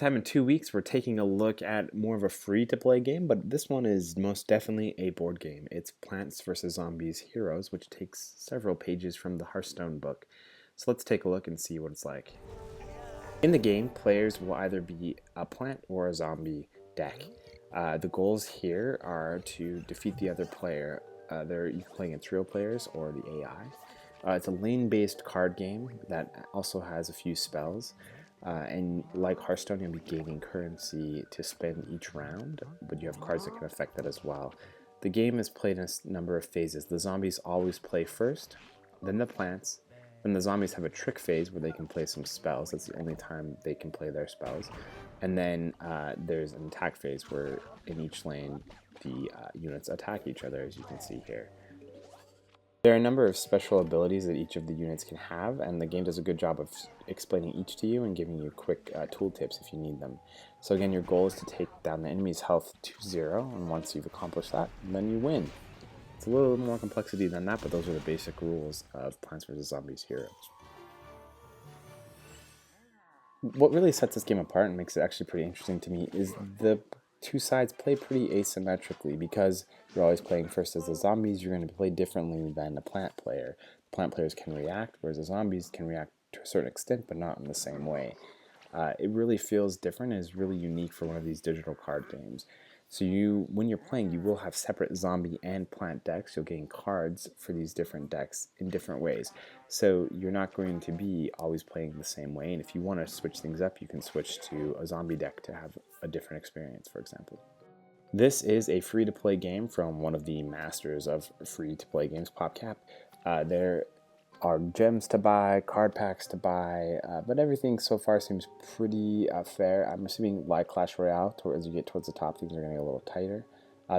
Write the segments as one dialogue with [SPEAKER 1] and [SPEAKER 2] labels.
[SPEAKER 1] time in 2 weeks, we're taking a look at more of a free-to-play game, but this one is most definitely a board game. It's Plants vs. Zombies Heroes, which takes several pages from the Hearthstone book. So let's take a look and see what it's like. In the game, players will either be a plant or a zombie deck. The goals here are to defeat the other player. You can play against real players or the AI. It's a lane-based card game that also has a few spells. And like Hearthstone, you'll be gaining currency to spend each round, but you have cards that can affect that as well. The game is played in a number of phases. The zombies always play first, then the plants, then the zombies have a trick phase where they can play some spells. That's the only time they can play their spells. And then there's an attack phase where in each lane the units attack each other, as you can see here. There are a number of special abilities that each of the units can have, and the game does a good job of explaining each to you and giving you quick tooltips if you need them. So again, your goal is to take down the enemy's health to 0, and once you've accomplished that, then you win. It's a little more complexity than that, but those are the basic rules of Plants vs. Zombies Heroes. What really sets this game apart and makes it actually pretty interesting to me is the two sides play pretty asymmetrically. Because you're always playing first as the zombies, you're going to play differently than a plant player. Plant players can react, whereas the zombies can react to a certain extent, but not in the same way. It really feels different and is really unique for one of these digital card games. So when you're playing, you will have separate zombie and plant decks. You'll gain cards for these different decks in different ways. So you're not going to be always playing the same way. And if you want to switch things up, you can switch to a zombie deck to have a different experience, for example. This is a free-to-play game from one of the masters of free-to-play games, PopCap. There are gems to buy, card packs to buy, but everything so far seems pretty fair. I'm assuming like Clash Royale, as you get towards the top, things are going to get a little tighter.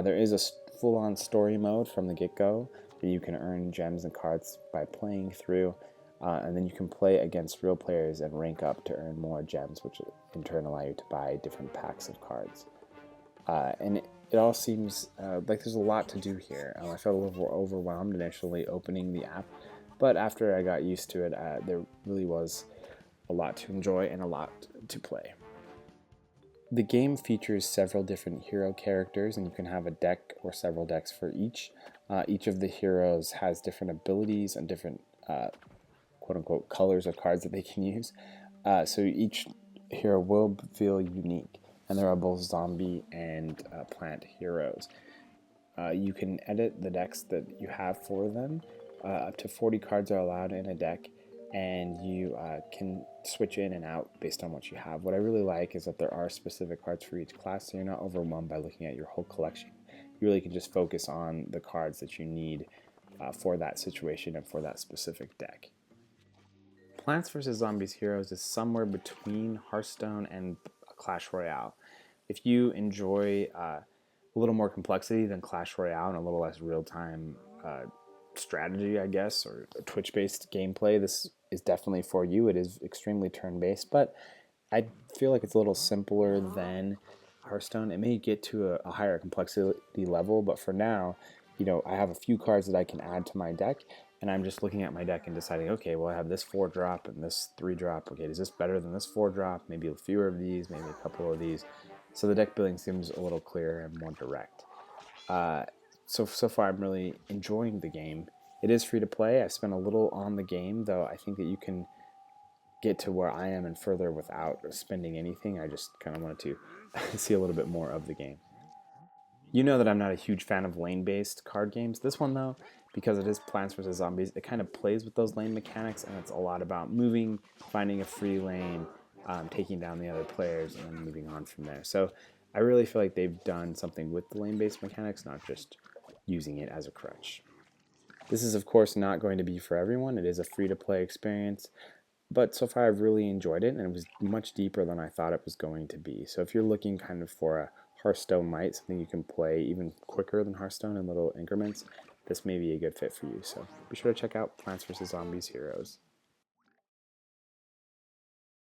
[SPEAKER 1] There is a full-on story mode from the get-go that you can earn gems and cards by playing through, and then you can play against real players and rank up to earn more gems, which in turn allow you to buy different packs of cards. And it all seems like there's a lot to do here. I felt a little overwhelmed initially opening the app, but after I got used to it, there really was a lot to enjoy and a lot to play. The game features several different hero characters, and you can have a deck or several decks for each. Each of the heroes has different abilities and different quote-unquote colors of cards that they can use. So each hero will feel unique, and there are both zombie and plant heroes. You can edit the decks that you have for them. Up to 40 cards are allowed in a deck, and you can switch in and out based on what you have. What I really like is that there are specific cards for each class, so you're not overwhelmed by looking at your whole collection. You really can just focus on the cards that you need for that situation and for that specific deck. Plants vs. Zombies Heroes is somewhere between Hearthstone and Clash Royale. If you enjoy a little more complexity than Clash Royale and a little less real-time strategy, I guess, or Twitch-based gameplay, this is definitely for you. It is extremely turn-based, but I feel like it's a little simpler than Hearthstone. It may get to a higher complexity level, but for now, I have a few cards that I can add to my deck, and I'm just looking at my deck and deciding, okay, well, I have this 4-drop and this 3-drop. Okay, is this better than this 4-drop? Maybe fewer of these, maybe a couple of these. So the deck building seems a little clearer and more direct. So far, I'm really enjoying the game. It is free to play. I spent a little on the game, though I think that you can get to where I am and further without spending anything. I just kind of wanted to see a little bit more of the game. You know that I'm not a huge fan of lane-based card games. This one, though, because it is Plants vs. Zombies, it kind of plays with those lane mechanics, and it's a lot about moving, finding a free lane, taking down the other players, and then moving on from there. So I really feel like they've done something with the lane-based mechanics, not just using it as a crutch. This is, of course, not going to be for everyone. It is a free-to-play experience, but so far I've really enjoyed it, and it was much deeper than I thought it was going to be. So if you're looking kind of for a Hearthstone light, something you can play even quicker than Hearthstone in little increments, this may be a good fit for you. So be sure to check out Plants vs. Zombies Heroes.